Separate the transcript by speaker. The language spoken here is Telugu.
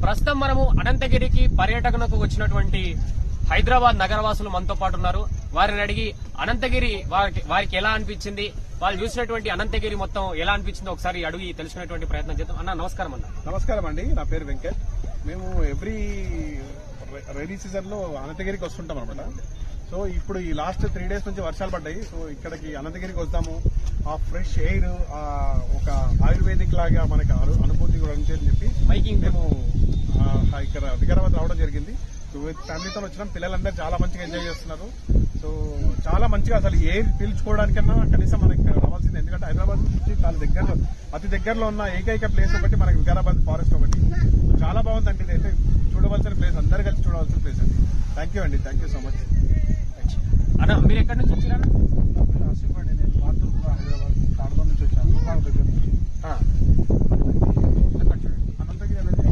Speaker 1: ప్రస్తుతం మనము అనంతగిరికి పర్యటనకు వచ్చినటువంటి హైదరాబాద్ నగరవాసులు మనతో పాటు ఉన్నారు. వారిని అడిగి అనంతగిరి వారికి ఎలా అనిపించింది, వాళ్ళు చూసినటువంటి అనంతగిరి మొత్తం ఎలా అనిపించిందో ఒకసారి అడిగి తెలుసుకునేటువంటి ప్రయత్నం చేద్దాం. అన్న నమస్కారం.
Speaker 2: నమస్కారం అండి, నా పేరు వెంకట్. మేము ఎవ్రీ రైనీ సీజన్ లో అనంతగిరికి వస్తుంటాం అనమాట. సో ఇప్పుడు ఈ లాస్ట్ 3 days నుంచి వర్షాలు పడ్డాయి. సో ఇక్కడికి అనంతగిరికి వస్తాము, ఆ ఫ్రెష్ ఎయిర్, ఒక ఆయుర్వేదిక్ లాగా మనకి అనుభూతి కూడా ఉంటుందని చెప్పి మేము ఇక్కడ వికారాబాద్ రావడం జరిగింది. సో ఫ్యామిలీతో వచ్చినాం. పిల్లలందరూ చాలా మంచిగా ఎంజాయ్ చేస్తున్నారు. సో చాలా మంచిగా అసలు ఎయిర్ పీల్చుకోవడానికన్నా కనీసం మనకి రావాల్సింది. ఎందుకంటే హైదరాబాద్ నుంచి చాలా దగ్గరలో, అతి దగ్గరలో ఉన్న ఏకైక ప్లేస్ ఒకటి మనకి వికారాబాద్ ఫారెస్ట్ ఒకటి. చాలా బాగుందండి. ఇదైతే చూడవలసిన ప్లేస్, అందరు కలిసి చూడవలసిన ప్లేస్ అండి. థ్యాంక్ యూ అండి, థ్యాంక్ యూ సో మచ్.
Speaker 1: అన్న మీరు ఎక్కడి నుంచి వచ్చారా?
Speaker 2: ఆసిఫ్ అండి, నేను హైదరాబాద్ తాడబాద్ నుంచి వచ్చాను, దగ్గర నుంచి.